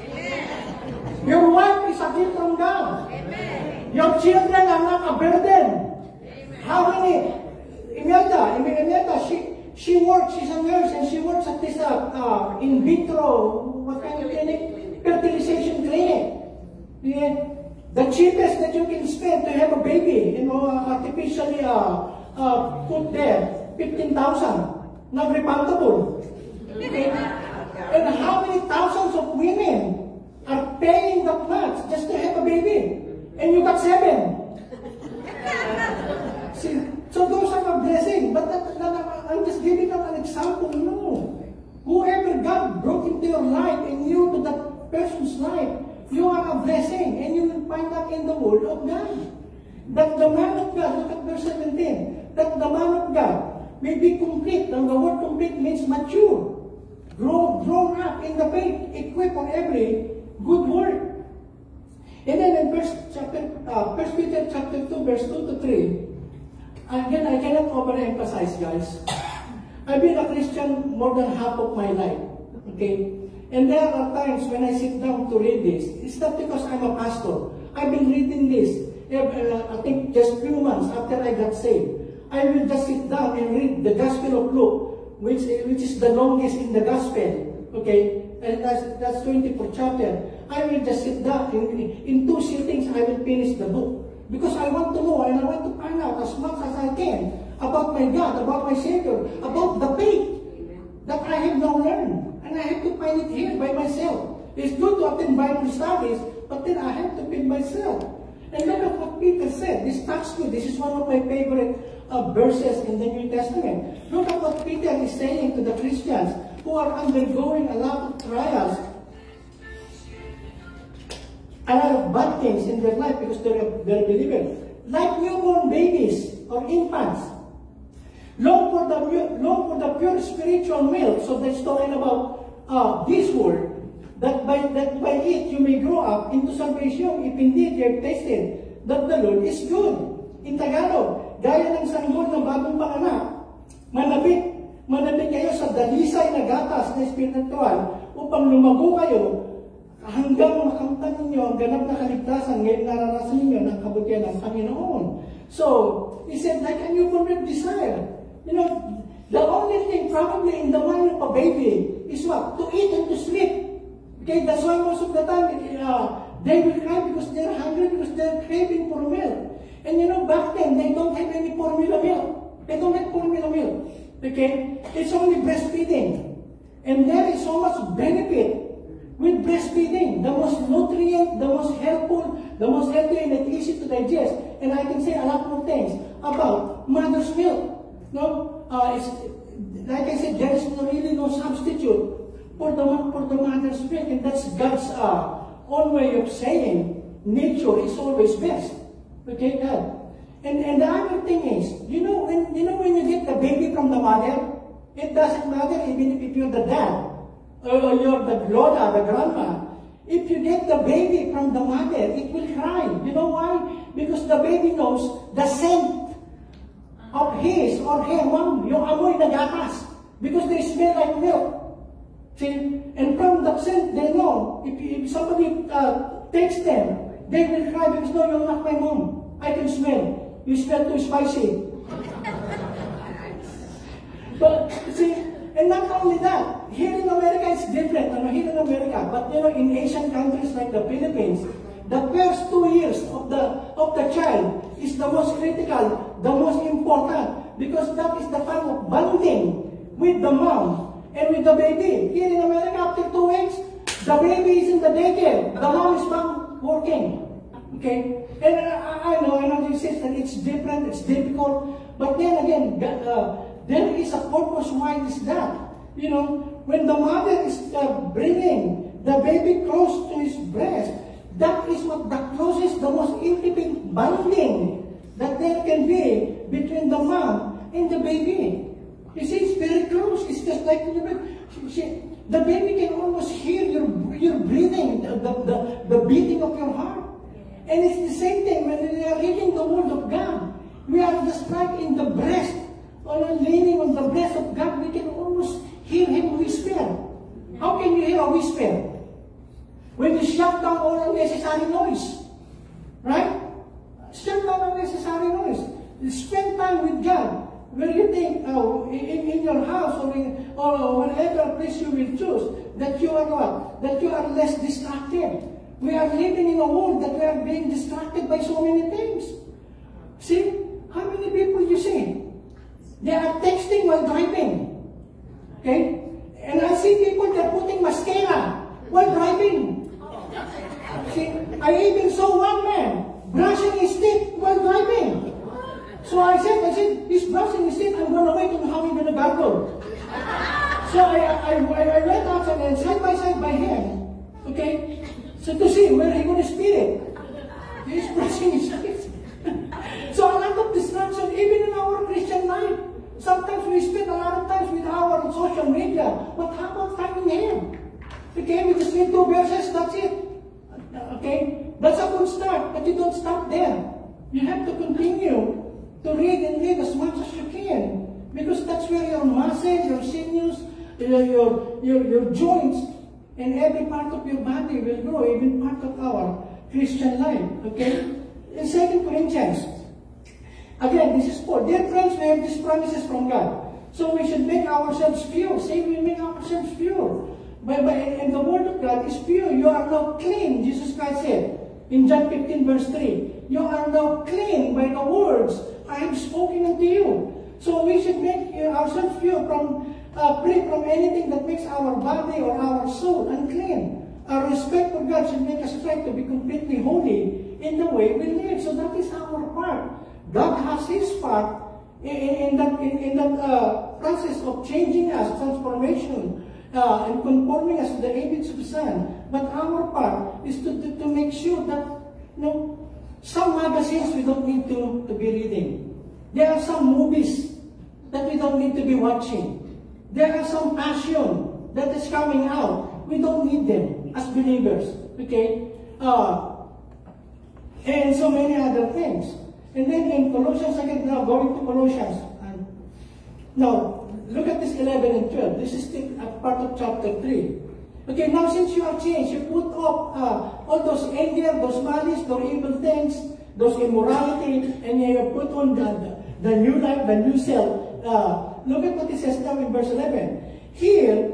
Your wife is a gift from God. Amen. Your children are not a burden. Amen. How many? Imelda, she works, she's a nurse, and she works at this in vitro, what kind of clinic? Fertilization clinic. Yeah. The cheapest that you can spend to have a baby, you know, artificially put there, 15,000, non-refundable. Okay? And how many thousands of women are paying that much just to have a baby, and you got 7. See, so those are a blessing. But I'm just giving them an example. No, whoever God brought into your life and you to that person's life, you are a blessing, and you will find that in the Word of God. That the man of God, look at verse 17. That the man of God may be complete. And the word complete means mature, grown up in the faith, equipped for every good work. And then in 1 Peter chapter 2, verse 2 to 3, again, I cannot overemphasize, guys. I've been a Christian more than half of my life, okay? And there are times when I sit down to read this. It's not because I'm a pastor. I've been reading this, I think just few months after I got saved. I will just sit down and read the Gospel of Luke, which is the longest in the Gospel, okay? And that's 24th chapter. I will just sit down, in 2 sittings I will finish the book. Because I want to know and I want to find out as much as I can about my God, about my Savior, about the faith that I have now learned. And I have to find it here by myself. It's good to attend Bible studies, but then I have to feed myself. And look at what Peter said. This touched me. This is one of my favorite verses in the New Testament. Look at what Peter is saying to the Christians who are undergoing a lot of trials, a lot of bad things in their life because they're believers. Like newborn babies or infants. Long for the pure spiritual milk. So that's talking about this word. That by it you may grow up into salvation if indeed you have tasted that the Lord is good. In Tagalog, gaya ng sanggol ng bagong panganak, manabit kayo sa dalisay na gatas na espiritual upang lumago kayo hanggang makamtan ninyo ang ganap na kaligtasan ngayon naranasan ninyo ng kabutihan ng Panginoon. So, he said, like a newborn desire. You know, the only thing probably in the mind of a baby is what? To eat and to sleep. Okay, that's why most of the time they will cry because they're hungry, because they're craving for milk. And you know, back then, they don't have any formula milk. They don't have formula milk. Okay? It's only breastfeeding. And there is so much benefit with breastfeeding. The most nutrient, the most helpful, the most healthy, and easy to digest. And I can say a lot more things about mother's milk. No? Like I said, there is really no substitute for the mother's milk, and that's God's own way of saying nature is always best. Okay, God. And the other thing is, you know when you get the baby from the mother, it doesn't matter even if you're the dad or you're the lola, the grandma. If you get the baby from the mother, it will cry. You know why? Because the baby knows the scent of his or her mom, yung amoy na gatas, because they smell like milk. See, and from that scent, they know, if somebody takes them, they will cry because, no, you're not my mom. I can smell. You smell too spicy. But, see, and not only that, here in America, it's different. Here in America, but you know, in Asian countries like the Philippines, the first 2 years of the child is the most critical, the most important, because that is the time of bonding with the mom and with the baby. Here in America, after 2 weeks, the baby is in the daycare. The mom is back working. Okay? And I know this is that it's different, it's difficult. But then again, there is a purpose why is that. You know, when the mother is bringing the baby close to his breast, that is what the closest, the most intimate bonding that there can be between the mom and the baby. You see, it's very close. It's just like the baby can almost hear your breathing, the beating of your heart. And it's the same thing when we are reading the Word of God. We are just like in the breast, or leaning on the breast of God. We can almost hear Him whisper. How can you hear a whisper? When you shut down all unnecessary noise. Right? Shut down unnecessary noise. Spend time with God. Where you think, in your house or whatever place you will choose, that you are what? That you are less distracted. We are living in a world that we are being distracted by so many things. See? How many people you see? They are texting while driving. Okay? And I see people, they're putting mascara while driving. See? I even saw one man brushing his teeth while driving. So I said, he's brushing his teeth, I'm going to wait on how he's going to gargle. So I went outside and side by side by him, okay, so to see where he's going to speed it. He's brushing his teeth. So a lot of distraction, even in our Christian life. Sometimes we spend a lot of time with our social media, but how about time in Him? Okay, we just read 2 verses, that's it. Okay, That's a good start, but you don't stop there. You have to continue to read and read as much as you can, because that's where your muscles, your sinews, your joints, and every part of your body will grow, even part of our Christian life. Okay? In 2 Corinthians, again, this is Paul. Dear friends, we have these promises from God. So we should make ourselves pure. Say we make ourselves pure. And the word of God is pure. You are now clean, Jesus Christ said in John 15 verse 3. You are now clean by the words I have spoken unto you. So we should make ourselves pure free from anything that makes our body or our soul unclean. Our respect for God should make us try to be completely holy in the way we live. So that is our part. God has His part in that process of changing us, transformation, and conforming us to the image of the Son. But our part is to make sure that, some magazines we don't need to be reading. There are some movies that we don't need to be watching. There are some passion that is coming out. We don't need them as believers. Okay? And so many other things. And then in Colossians, again, now going to Colossians. Now, look at this 11 and 12. This is still a part of chapter 3. Okay, now since you are changed, you put off all those anger, those malice, those evil things, those immorality, and you put on the new life, the new self. Look at what it says now in verse 11. Here,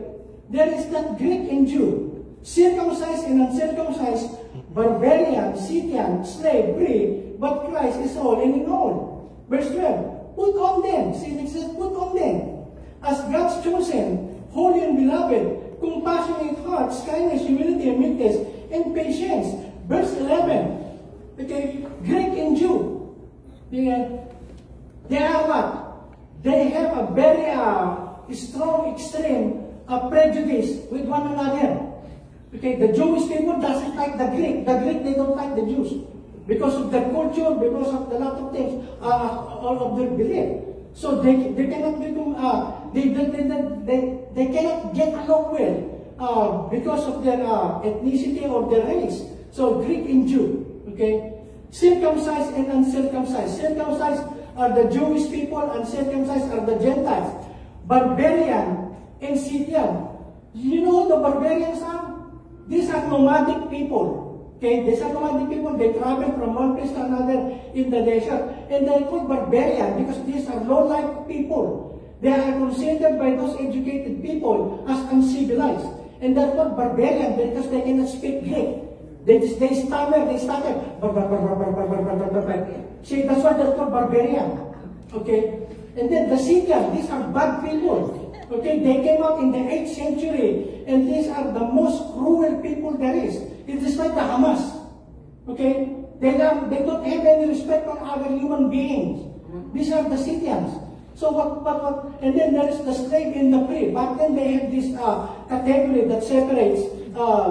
there is not Greek and Jew, circumcised and uncircumcised, barbarian, Scythian, slave, free, but Christ is all and in all. Verse 12. Put on them. See, it says, put on them. As God's chosen, holy and beloved, compassionate hearts, kindness, humility, and meekness, and patience. Verse 11. Okay, Greek and Jew. They are what? They have a very strong, extreme prejudice with one another. Okay, the Jewish people doesn't like the Greek. The Greek, they don't like the Jews. Because of their culture, because of a lot of things, all of their belief. So they cannot become, they cannot get along well because of their ethnicity or their race. So Greek and Jew, okay? Circumcised and uncircumcised. Circumcised are the Jewish people, uncircumcised are the Gentiles. Barbarian and Scythian. You know who the barbarians are? These are nomadic people. Okay, these are nomadic people. They travel from one place to another in the desert. And they are called barbarian because these are low-life people. They are considered by those educated people as uncivilized. And they're called barbarian because they cannot speak Greek. They stammer. See, that's why they're called barbarian. Okay? And then the Scythian, these are bad people. Okay, they came out in the 8th century, and these are the most cruel people there is. It is like the Hamas. Okay, they don't have any respect for other human beings. These are the Scythians. So what? And then there is the slave and the free. Back then they have this category that separates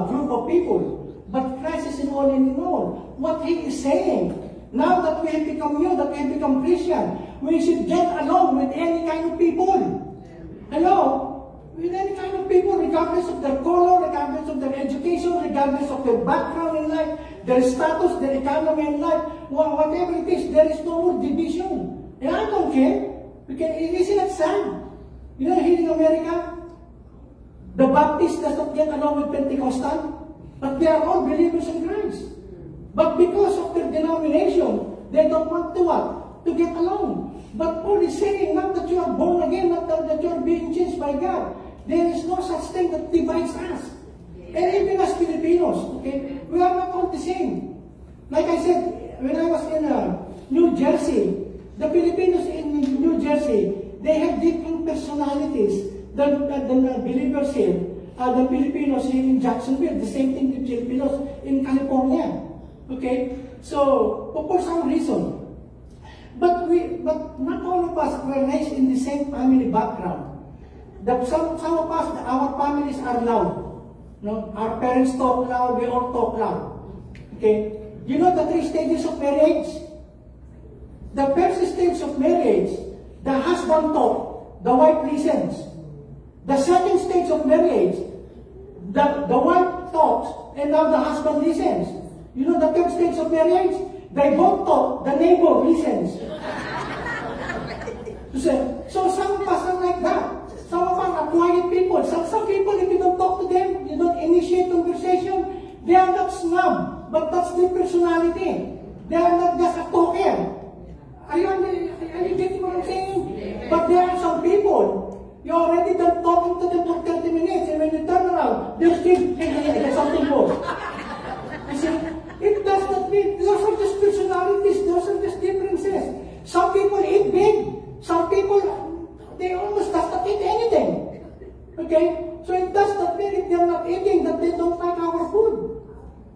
group of people. But Christ is in all and in all. What He is saying, now that we have become new, that we have become Christian, we should get along with any kind of people. Hello? With any kind of people, regardless of their color, regardless of their education, regardless of their background in life, their status, their economy in life, whatever it is, there is no more division. And I don't care. Because isn't it sad? You know, here in America, the Baptists does not get along with Pentecostal, but they are all believers in Christ. But because of their denomination, they don't want to what? To get along. But Paul is saying, not that you are born again, not that you are being changed by God. There is no such thing that divides us. And even as Filipinos, okay, we are not all the same. Like I said, when I was in New Jersey, the Filipinos in New Jersey, they have different personalities than the believers here. The Filipinos here in Jacksonville, the same thing with Filipinos in California. Okay? So, for some reason. But not all of us were raised in the same family background. Some of us, our families are loud. No? Our parents talk loud, we all talk loud. Okay? You know the 3 stages of marriage? The first stage of marriage, the husband talks, the wife listens. The second stage of marriage, the wife talks, and now the husband listens. You know the third stage of marriage? They both talk, the neighbor listens. So some of us are like that. Some of us are quiet people. Some people, if you don't talk to them, you don't initiate conversation, they are not snub, but that's their personality. They are not just a talker. Are you getting what I'm saying? But there are some people, you already done talking to them for 30 minutes, and when you turn around, they're still, hey, something more. You see, it does not mean, those are just personalities, those are just differences. Some people eat big, some people, they almost does not eat anything. Okay? So it does not mean if they're not eating that they don't like our food.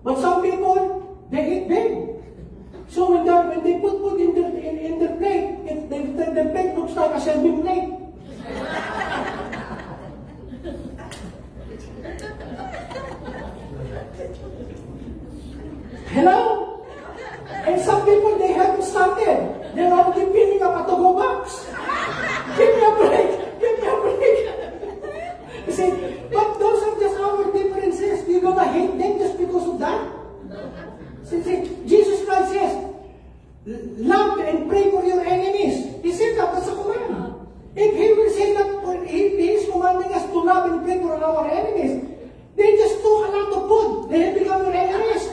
But some people, they eat big. So when they put food in their plate, the plate looks like a serving plate. Hello? And some people, they haven't started. They're already filling up a to-go box. Give me a break. Give me a break. You see, but those are just our differences. You're going to hate them just because of that? See, Jesus Christ says, love and pray for your enemies. He said that's a command. If He will say that, if He is commanding us to love and pray for our enemies, they just took a lot of food. They have become your enemies.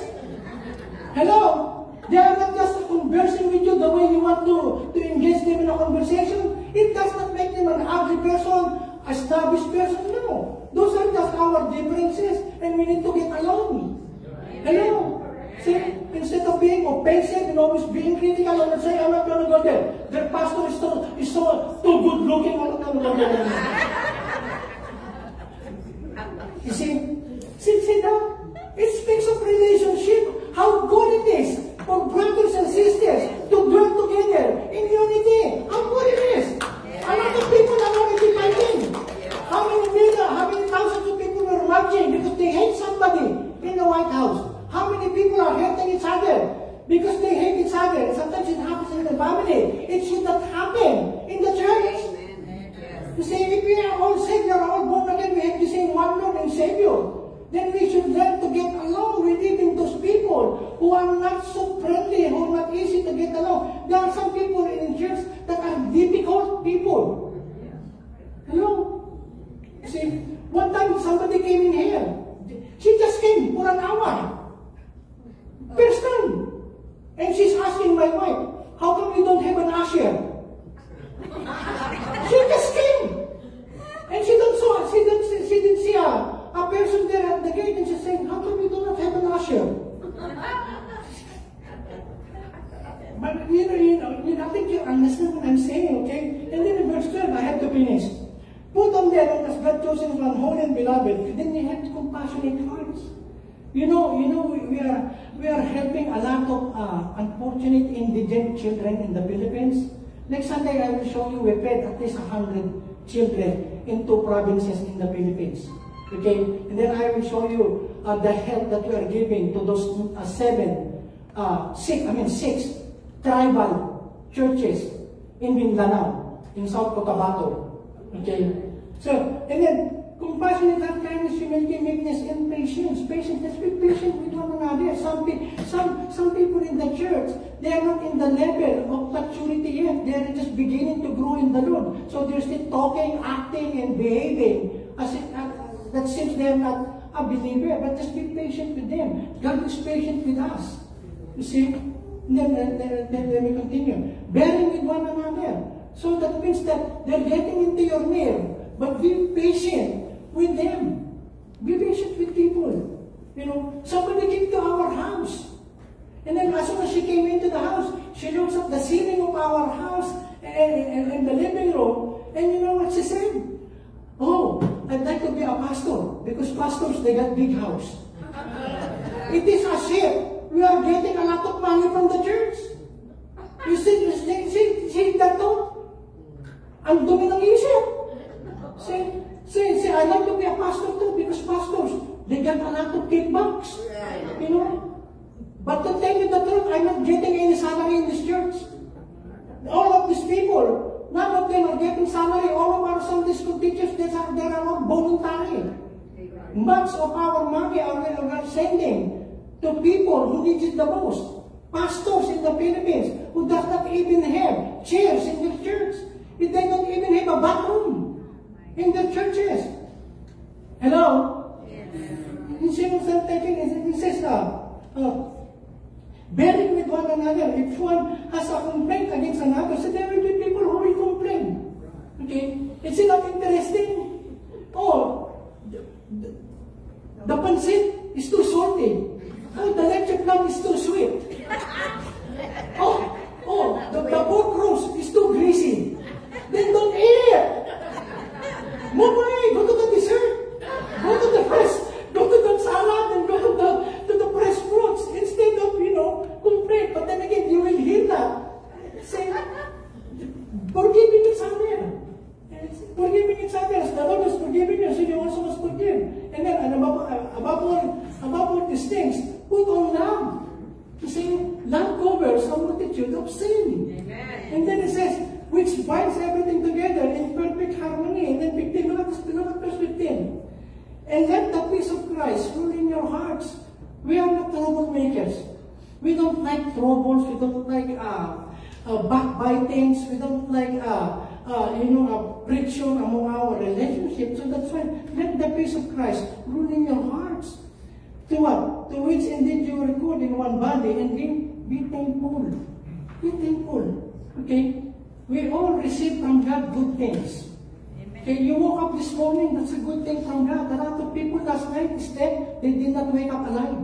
Hello? They are not just conversing with you the way you want to engage them in a conversation. It does not make them an ugly person, a snobbish person. No. Those are just our differences, and we need to get along. Hello? See, instead of being offensive and always being critical, I'm not saying I'm not going to go there. Their pastor is so too good looking, I'm not going to go there. You see that? It speaks of relationship, how good it is for brothers and sisters to dwell together in unity. How good it is. A lot of people are already fighting. How many thousands of people were marching because they hate somebody in the White House? How many people are hurting each other because they hate each other? Sometimes it happens in the family. It should not happen in the church. You see, if we are all saved, we are all born again, we have the same one Lord and Savior. Then we should learn to get along with even those people who are not so friendly, who are not easy to get along. There are some people in church that are difficult people. Hello? See, one time somebody came in here. She just came for an hour. First time. And she's asking my wife, how come we don't have an usher? She just came. And she didn't see a person there at the gate, and she's saying, how come we do not have an usher? But I think you understand what I'm saying, okay? And then in verse 12, I have to finish. Put on them as God chosen one, holy and beloved. Then they have compassionate hearts. We are helping a lot of unfortunate indigent children in the Philippines. Next Sunday, I will show you we fed at least 100 children in 2 provinces in the Philippines. Okay, and then I will show you the help that we are giving to those 6 tribal churches in Mindanao, in South Cotabato. Okay, so, and then compassionate and kindness, humility, meekness, and patience. Patience, let's be patient with one another. Some people in the church, they are not in the level of maturity yet. They are just beginning to grow in the Lord. So they're still talking, acting, and behaving as if that seems they are not a believer. But just be patient with them. God is patient with us. You see? Then we continue. Bearing with one another. So that means that they're getting into your meal. But be patient with them. Be patient with people. You know, somebody came to our house. And then as soon as she came into the house, she looks at the ceiling of our house and the living room. And you know what she said? Oh, I'd like to be a pastor. Because pastors, they got big house. It is as if we are getting a lot of money from the church. You see that thought? Ang dumi ng isip. Say, I'd like to be a pastor too, because pastors, they got a lot of kickbacks. You know? But to tell you the truth, I'm not getting any salary in this church. All of these people, none of them are getting salary. All of our Sunday school teachers, they are all voluntary. Much of our money are sending to people who need it the most. Pastors in the Philippines who does not even have chairs in their church. They don't even have a bathroom in their churches. Hello? He says, bearing with one another. If one has a complaint against another, so there will be people who will complain. Okay? Is it not interesting? Oh, the pancit is too salty. Oh, the leche plan is too sweet. The pork roast is too greasy. Then don't eat it. Move away. Go to the dessert. Go to the salad and go to the fresh fruits instead of, complain. But then again, you will hear that. Say, forgiving each other. Forgiving each other. The Lord is forgiving you, so you also must forgive. And then, above all these things, put on love. You see, love covers a multitude of sin. Amen. And then it says, which binds everything together in perfect harmony. And then 15, look at verse 15. And let the peace of Christ rule in your hearts. We are not troublemakers. We don't like troubles. We don't like backbitings. We don't like friction among our relationships. So that's why let the peace of Christ rule in your hearts. To what? To which indeed you were called in one body, and then be thankful. Be thankful. Okay? We all receive from God good things. Okay, you woke up this morning, that's a good thing from God. A lot of people last night instead, they did not wake up alive.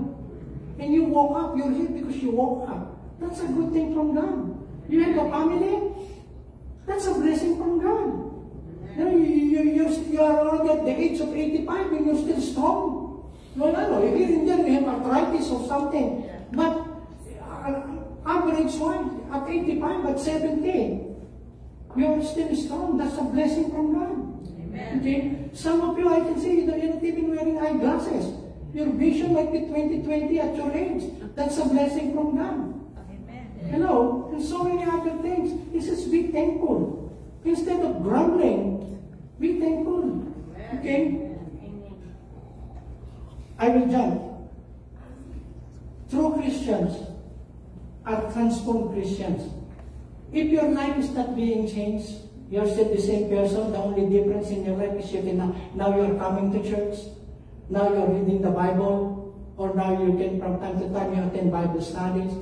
And you woke up, you're here because you woke up. That's a good thing from God. You have a family, that's a blessing from God. You are already at the age of 85 and you're still strong. No, here and there you have arthritis or something. But average one, at 85, at 70, you're still strong. That's a blessing from God. Amen. Okay? Some of you, I can see, you're not even wearing eyeglasses. Your vision might be 20/20 at your age. That's a blessing from God. Amen. Hello? And so many other things. He says, be thankful. Instead of grumbling, be thankful. Okay? I will jump. True Christians are transformed Christians. If your life is not being changed, you're still the same person. The only difference in your life is now you're coming to church. Now you're reading the Bible. Or now you can, from time to time, you attend Bible studies.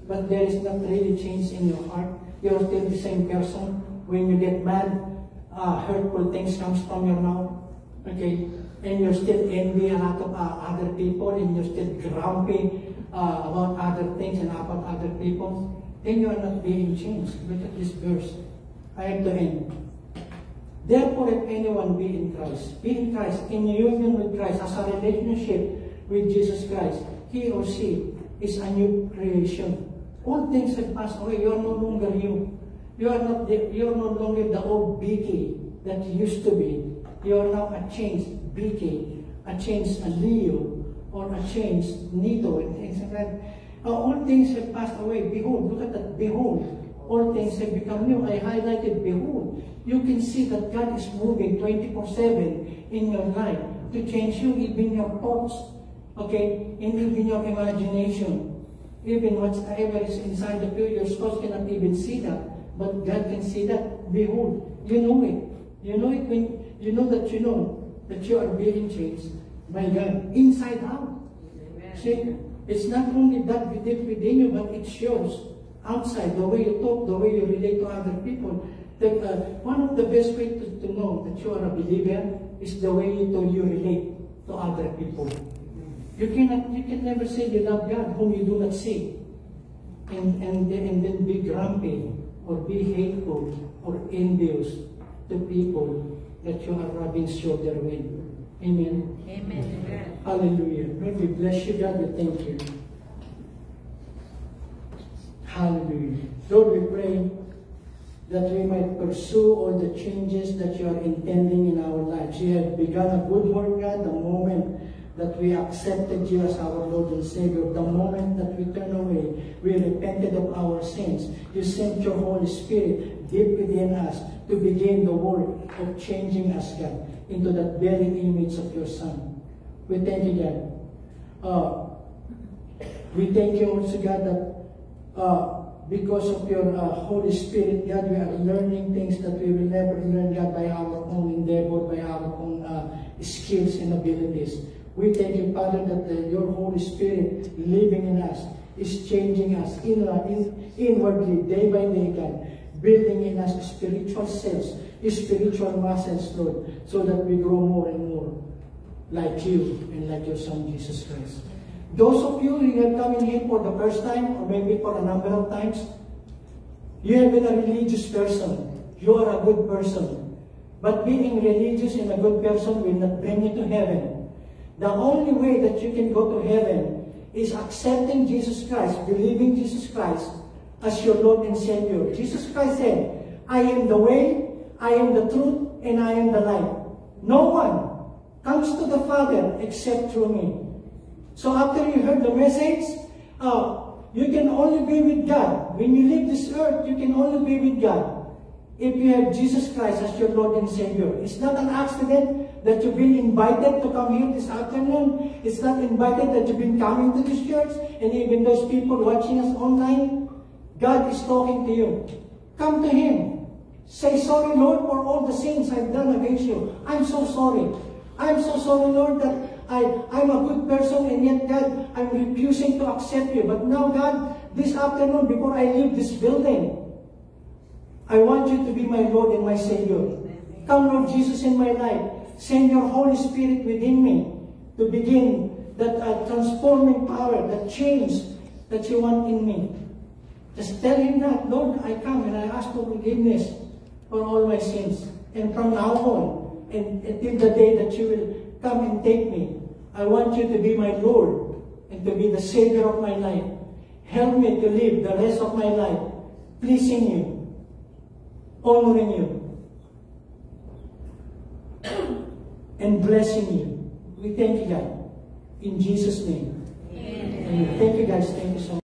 But there is not really change in your heart. You're still the same person. When you get mad, hurtful things comes from your mouth. Okay? And you're still envy a lot of other people, and you're still grumpy about other things and about other people, then you are not being changed. Look at this verse. I have to end. Therefore, if anyone be in Christ, in union with Christ, has a relationship with Jesus Christ, he or she is a new creation. All things have passed away. You are no longer you. You are no longer the old Vicky that you used to be. You are now a changed Vicky, a changed Leo, or a changed Nito, and things like that. All things have passed away. Behold, look at that. Behold, all things have become new. I highlighted behold. You can see that God is moving 24/7 in your life to change you, even your thoughts, okay, and even your imagination. Even whatever is inside of you, your spouse cannot even see that, but God can see that. Behold, you know it. You know it when you know that you are being changed by God, inside out. Amen. See, it's not only that deep within you, but it shows outside, the way you talk, the way you relate to other people. One of the best ways to know that you are a believer is the way you relate to other people. You can never say you love God whom you do not see, and then be grumpy or be hateful or envious to people that you are rubbing shoulder with. Amen. Amen. Hallelujah. Lord, we bless you, God. We thank you. Hallelujah. Lord, we pray that we might pursue all the changes that you are intending in our lives. You have begun a good work, God, the moment that we accepted you as our Lord and Savior, the moment that we turned away, we repented of our sins. You sent your Holy Spirit deep within us to begin the work of changing us, God, into that very image of your Son. We thank you, God. We thank you also, God, that because of your Holy Spirit, God, we are learning things that we will never learn, God, by our own endeavor, by our own skills and abilities. We thank you, Father, that your Holy Spirit living in us is changing us inwardly, day by day, God, building in us spiritual cells, spiritual muscles, Lord, so that we grow more and more like you and like your Son, Jesus Christ. Those of you who have come in here for the first time, or maybe for a number of times, you have been a religious person. You are a good person. But being religious and a good person will not bring you to heaven. The only way that you can go to heaven is accepting Jesus Christ, believing Jesus Christ as your Lord and Savior. Jesus Christ said, I am the way, I am the truth, and I am the life. No one comes to the Father except through me. So after you heard the message, you can only be with God. When you leave this earth, you can only be with God if you have Jesus Christ as your Lord and Savior. It's not an accident that you've been invited to come here this afternoon. It's not invited that you've been coming to this church, and even those people watching us online. God is talking to you. Come to Him. Say, sorry, Lord, for all the sins I've done against you. I'm so sorry. I'm so sorry, Lord, that I'm a good person, and yet, God, I'm refusing to accept you. But now, God, this afternoon, before I leave this building, I want you to be my Lord and my Savior. Come, Lord Jesus, in my life. Send your Holy Spirit within me to begin that transforming power, that change that you want in me. Just tell Him that, Lord, I come and I ask for forgiveness for all my sins. And from now on, and until the day that you will come and take me, I want you to be my Lord and to be the Savior of my life. Help me to live the rest of my life pleasing you, honoring you, and blessing you. We thank you, God. In Jesus' name. Amen. Thank you, guys. Thank you so much.